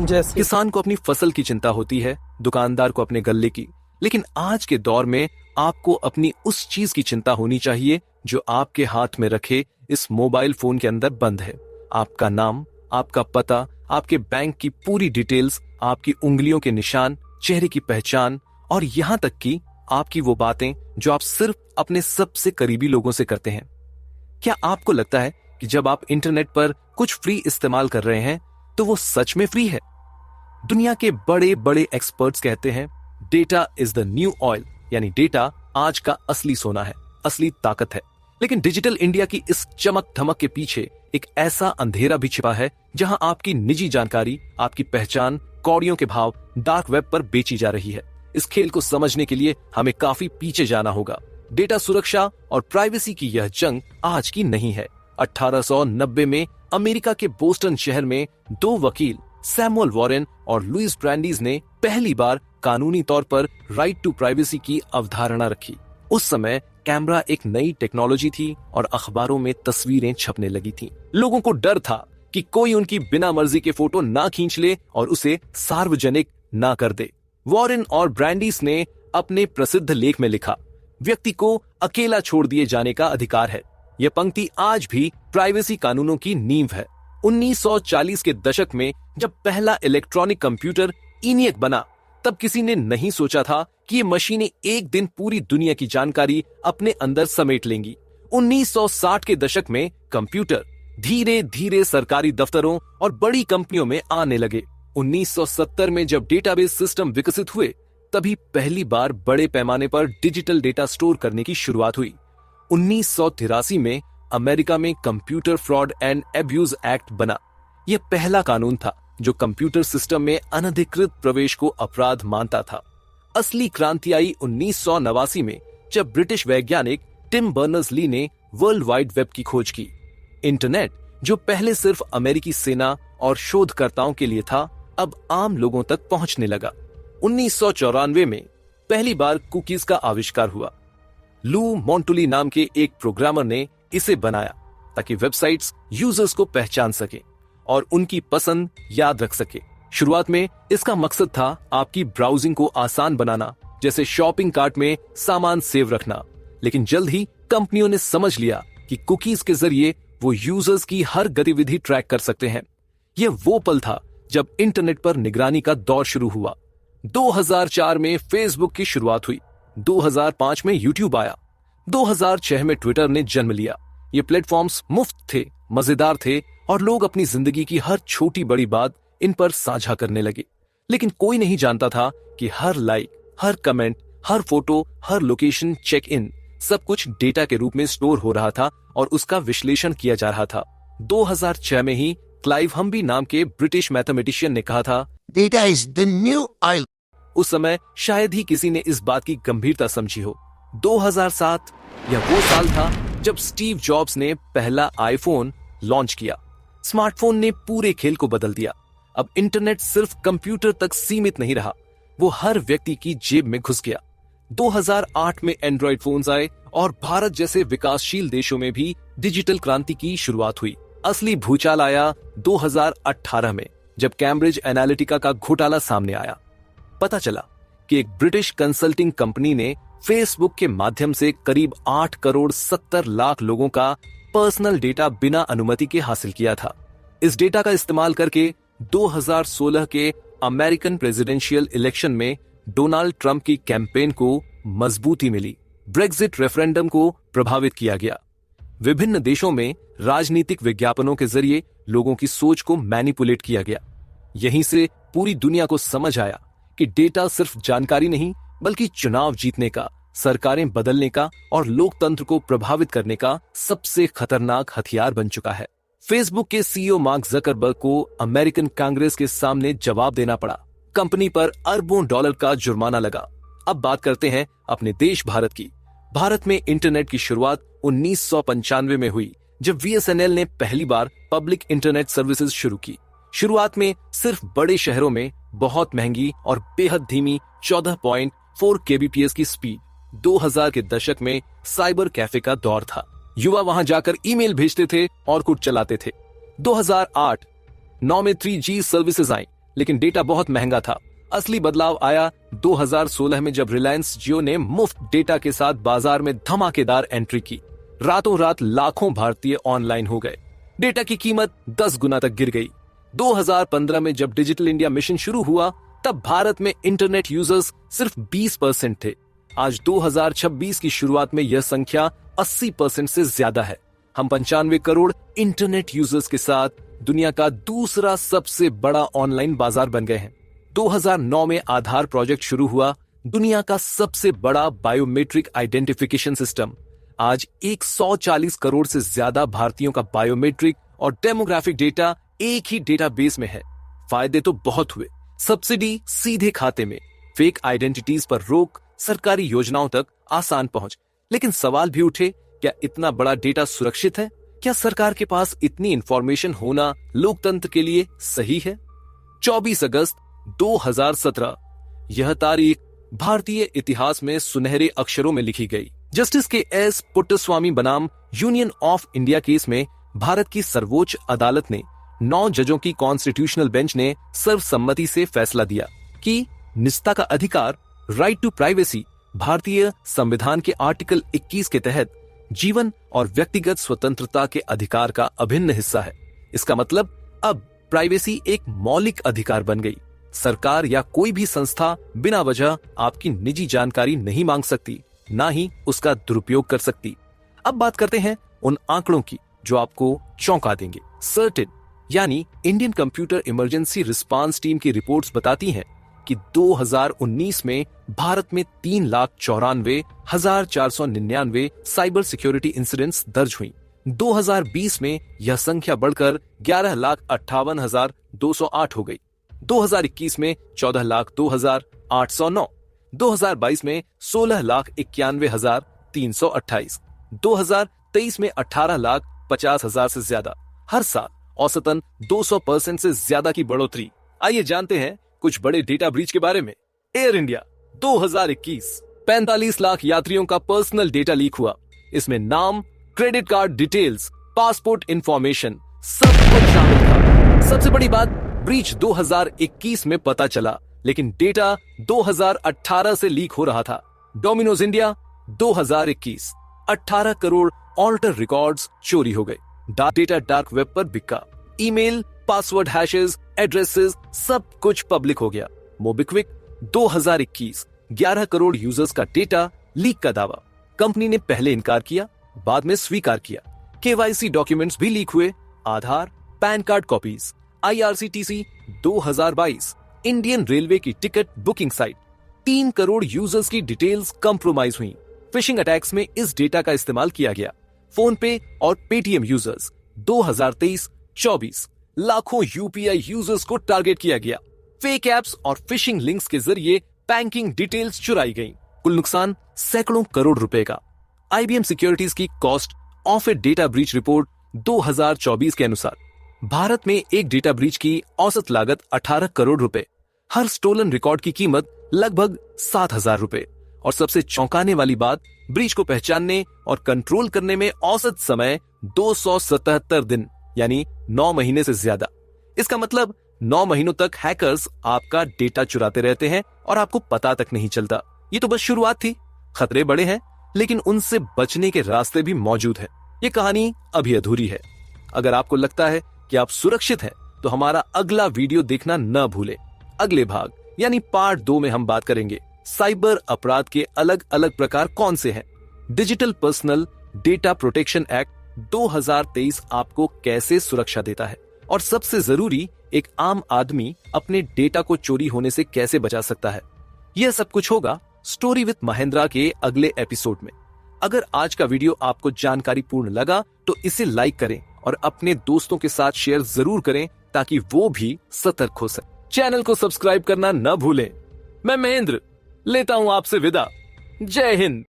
जैसे किसान को अपनी फसल की चिंता होती है, दुकानदार को अपने गल्ले की। लेकिन आज के दौर में आपको अपनी उस चीज की चिंता होनी चाहिए जो आपके हाथ में रखे इस मोबाइल फोन के अंदर बंद है। आपका नाम, आपका पता, आपके बैंक की पूरी डिटेल्स, आपकी उंगलियों के निशान, चेहरे की पहचान और यहाँ तक कि आपकी वो बातें जो आप सिर्फ अपने सबसे करीबी लोगों से करते हैं। क्या आपको लगता है कि जब आप इंटरनेट पर कुछ फ्री इस्तेमाल कर रहे हैं तो वो सच में फ्री है? दुनिया के बड़े बड़े एक्सपर्ट्स कहते हैं data is the new oil, यानी डेटा आज का असली सोना है, असली ताकत है। लेकिन डिजिटल इंडिया की इस चमक धमक के पीछे एक ऐसा अंधेरा भी छिपा है जहां आपकी निजी जानकारी, आपकी पहचान कौड़ियों के भाव डार्क वेब पर बेची जा रही है। इस खेल को समझने के लिए हमें काफी पीछे जाना होगा। डेटा सुरक्षा और प्राइवेसी की यह जंग आज की नहीं है। 1890 में अमेरिका के बोस्टन शहर में दो वकील सैमुअल वॉरेन और लुइस ब्रैंडीज ने पहली बार कानूनी तौर पर राइट टू प्राइवेसी की अवधारणा रखी। उस समय कैमरा एक नई टेक्नोलॉजी थी और अखबारों में तस्वीरें छपने लगी थीं। लोगों को डर था कि कोई उनकी बिना मर्जी के फोटो ना खींच ले और उसे सार्वजनिक ना कर दे। वॉरेन और ब्रैंडीज ने अपने प्रसिद्ध लेख में लिखा, व्यक्ति को अकेला छोड़ दिए जाने का अधिकार है। यह पंक्ति आज भी प्राइवेसी कानूनों की नींव है। 1940 के दशक में जब पहला इलेक्ट्रॉनिक कंप्यूटर ENIAC बना, तब किसी ने नहीं सोचा था कि ये मशीनें एक दिन पूरी दुनिया की जानकारी अपने अंदर समेट लेंगी। 1960 के दशक में कंप्यूटर धीरे धीरे सरकारी दफ्तरों और बड़ी कंपनियों में आने लगे। 1970 में जब डेटाबेस सिस्टम विकसित हुए, तभी पहली बार बड़े पैमाने पर डिजिटल डेटा स्टोर करने की शुरुआत हुई। 1983 में अमेरिका में computer fraud and abuse act बना। यह पहला कानून था जो कंप्यूटर सिस्टम में अनधिकृत प्रवेश को अपराध मानता था। असली क्रांति आई 1989 में जब ब्रिटिश वैज्ञानिक टिम बर्नर्स-ली ने वर्ल्ड वाइड वेब की खोज की। इंटरनेट, जो पहले सिर्फ अमेरिकी सेना और शोधकर्ताओं के लिए था, अब आम लोगों तक पहुंचने लगा। 1994 में पहली बार कुकीज का आविष्कार हुआ। लू मोंटुली नाम के एक प्रोग्रामर ने इसे बनाया ताकि वेबसाइट्स यूजर्स को पहचान सके और उनकी पसंद याद रख सके। शुरुआत में इसका मकसद था आपकी ब्राउजिंग को आसान बनाना, जैसे शॉपिंग कार्ट में सामान सेव रखना। लेकिन जल्द ही कंपनियों ने समझ लिया कि कुकीज के जरिए वो यूजर्स की हर गतिविधि ट्रैक कर सकते हैं। यह वो पल था जब इंटरनेट पर निगरानी का दौर शुरू हुआ। 2004 में फेसबुक की शुरुआत हुई। 2005 में यूट्यूब आया। 2006 में ट्विटर ने जन्म लिया। ये प्लेटफॉर्म्स मुफ्त थे, मजेदार थे और लोग अपनी जिंदगी की हर छोटी बड़ी बात इन पर साझा करने लगे। लेकिन कोई नहीं जानता था कि हर लाइक, हर कमेंट, हर फोटो, हर लोकेशन चेक इन सब कुछ डेटा के रूप में स्टोर हो रहा था और उसका विश्लेषण किया जा रहा था। 2006 में ही क्लाइव हम्बी नाम के ब्रिटिश मैथमेटिशियन ने कहा था, data is the new oil. उस समय शायद ही किसी ने इस बात की गंभीरता समझी हो। 2007 यह वो साल था जब स्टीव जॉब्स ने पहला आईफोन लॉन्च किया। स्मार्टफोन ने पूरे खेल को बदल दिया। अब इंटरनेट सिर्फ कंप्यूटर तक सीमित नहीं रहा, वो हर व्यक्ति की जेब में घुस गया। 2008 में एंड्रॉइड फोन्स आए और भारत जैसे विकासशील देशों में भी डिजिटल क्रांति की शुरुआत हुई। असली भूचाल आया 2018 में जब कैम्ब्रिज एनालिटिका का घोटाला सामने आया। पता चला कि एक ब्रिटिश कंसल्टिंग कंपनी ने फेसबुक के माध्यम से करीब 8 करोड़ 70 लाख लोगों का पर्सनल डेटा बिना अनुमति के हासिल किया था। इस डेटा का इस्तेमाल करके 2016 के अमेरिकन प्रेसिडेंशियल इलेक्शन में डोनाल्ड ट्रंप की कैंपेन को मजबूती मिली। ब्रेक्जिट रेफरेंडम को प्रभावित किया गया। विभिन्न देशों में राजनीतिक विज्ञापनों के जरिए लोगों की सोच को मैनिपुलेट किया गया। यहीं से पूरी दुनिया को समझ आया कि डेटा सिर्फ जानकारी नहीं, बल्कि चुनाव जीतने का, सरकारें बदलने का और लोकतंत्र को प्रभावित करने का सबसे खतरनाक हथियार बन चुका है। फेसबुक के CEO मार्क जकरबर्ग को अमेरिकन कांग्रेस के सामने जवाब देना पड़ा। कंपनी पर अरबों डॉलर का जुर्माना लगा। अब बात करते हैं अपने देश भारत की। भारत में इंटरनेट की शुरुआत 1995 में हुई, जब VSNL ने पहली बार पब्लिक इंटरनेट सर्विसेज शुरू की। शुरुआत में सिर्फ बड़े शहरों में बहुत महंगी और बेहद धीमी 14.4 kbps की स्पीड। 2000 के दशक में साइबर कैफे का दौर था। युवा वहां जाकर ईमेल भेजते थे और कुछ चलाते थे। 2008 9 में 3G सर्विसेज आई, लेकिन डेटा बहुत महंगा था। असली बदलाव आया 2016 में जब रिलायंस जियो ने मुफ्त डेटा के साथ बाजार में धमाकेदार एंट्री की। रातों रात लाखों भारतीय ऑनलाइन हो गए। डेटा की कीमत 10 गुना तक गिर गई। 2015 में जब डिजिटल इंडिया मिशन शुरू हुआ तब भारत में इंटरनेट यूजर्स सिर्फ 20% थे। आज 2026 की शुरुआत में यह संख्या 80% से ज्यादा है। हम 95 करोड़ इंटरनेट यूजर्स के साथ दुनिया का दूसरा सबसे बड़ा ऑनलाइन बाजार बन गए हैं। 2009 में आधार प्रोजेक्ट शुरू हुआ, दुनिया का सबसे बड़ा बायोमेट्रिक आइडेंटिफिकेशन सिस्टम। आज 140 करोड़ से ज्यादा भारतीयों का बायोमेट्रिक और डेमोग्राफिक डेटा एक ही डेटाबेस में है। फायदे तो बहुत हुए, सब्सिडी सीधे खाते में, फेक आइडेंटिटीज पर रोक, सरकारी योजनाओं तक आसान पहुंच। लेकिन सवाल भी उठे, क्या इतना बड़ा डेटा सुरक्षित है? क्या सरकार के पास इतनी इंफॉर्मेशन होना लोकतंत्र के लिए सही है? 24 अगस्त 2017 यह तारीख भारतीय इतिहास में सुनहरे अक्षरों में लिखी गई। जस्टिस के एस पुट्टस्वामी बनाम यूनियन ऑफ इंडिया केस में भारत की सर्वोच्च अदालत ने 9 जजों की कॉन्स्टिट्यूशनल बेंच ने सर्वसम्मति से फैसला दिया कि निजता का अधिकार, राइट टू प्राइवेसी, भारतीय संविधान के आर्टिकल 21 के तहत जीवन और व्यक्तिगत स्वतंत्रता के अधिकार का अभिन्न हिस्सा है। इसका मतलब अब प्राइवेसी एक मौलिक अधिकार बन गई। सरकार या कोई भी संस्था बिना वजह आपकी निजी जानकारी नहीं मांग सकती, ना ही उसका दुरुपयोग कर सकती। अब बात करते हैं उन आंकड़ों की जो आपको चौंका देंगे। सर्टेन यानी Indian computer emergency response team की रिपोर्ट्स बताती हैं कि 2019 में भारत में 3,94,499 साइबर सिक्योरिटी इंसिडेंट्स दर्ज हुई। 2020 में यह संख्या बढ़कर 11,58,208 हो गई। 2021 में 14,02,809, 2022 में 16,91,328, 2023 में 18,50,000 से ज्यादा। हर साल औसतन 200% से ज्यादा की बढ़ोतरी। आइए जानते हैं कुछ बड़े डेटा ब्रीच के बारे में। एयर इंडिया 2021 45 लाख यात्रियों का पर्सनल डेटा लीक हुआ। इसमें नाम, credit card details, passport information सब कुछ शामिल था। सबसे बड़ी बात, ब्रीच 2021 में पता चला, लेकिन डेटा 2018 से लीक हो रहा था। Domino's India 2021 18 crore order records चोरी हो गए। डेटा डार्क वेब पर बिका। ईमेल, पासवर्ड हैशेस, एड्रेसेस सब कुछ पब्लिक हो गया। मोबिक्विक 2021 11 करोड़ यूजर्स का डेटा लीक का दावा। कंपनी ने पहले इनकार किया, बाद में स्वीकार किया। केवाईसी डॉक्यूमेंट्स भी लीक हुए। Aadhaar, PAN card copies. IRCTC 2022 Indian railway की ticket booking site. 3 crore users की डिटेल्स कंप्रोमाइज हुई। फिशिंग अटैक्स में इस डेटा का इस्तेमाल किया गया। फोन पे और पेटीएम यूजर्स 2023-24 लाखों UPI यूजर्स को टारगेट किया गया। फेक एप्स और फिशिंग लिंक्स के जरिए बैंकिंग डिटेल्स चुराई गईं। कुल नुकसान सैकड़ों करोड़ रुपए का। IBM सिक्योरिटीज की cost of A data breach report 2024 के अनुसार भारत में एक डेटा ब्रीच की औसत लागत 18 करोड़ रुपए। हर स्टोलन रिकॉर्ड की कीमत लगभग 7,000 रुपए। और सबसे चौंकाने वाली बात, ब्रीच को पहचानने और कंट्रोल करने में औसत समय 277 दिन यानी 9 महीने से ज्यादा। इसका मतलब 9 महीनों तक हैकर्स आपका डेटा चुराते रहते हैं और आपको पता तक नहीं चलता। ये तो बस शुरुआत थी। खतरे बड़े हैं, लेकिन उनसे बचने के रास्ते भी मौजूद हैं। ये कहानी अभी अधूरी है। अगर आपको लगता है कि आप सुरक्षित हैं, तो हमारा अगला वीडियो देखना न भूलें। अगले भाग यानी पार्ट 2 में हम बात करेंगे साइबर अपराध के अलग अलग प्रकार कौन से हैं, digital personal data protection act 2023 आपको कैसे सुरक्षा देता है, और सबसे जरूरी, एक आम आदमी अपने डेटा को चोरी होने से कैसे बचा सकता है। यह सब कुछ होगा स्टोरी विद महेंद्रा के अगले एपिसोड में। अगर आज का वीडियो आपको जानकारी पूर्ण लगा तो इसे लाइक करें और अपने दोस्तों के साथ शेयर जरूर करें ताकि वो भी सतर्क हो सके। चैनल को सब्सक्राइब करना न भूलें। मैं महेंद्र लेता हूं आपसे विदा। जय हिंद।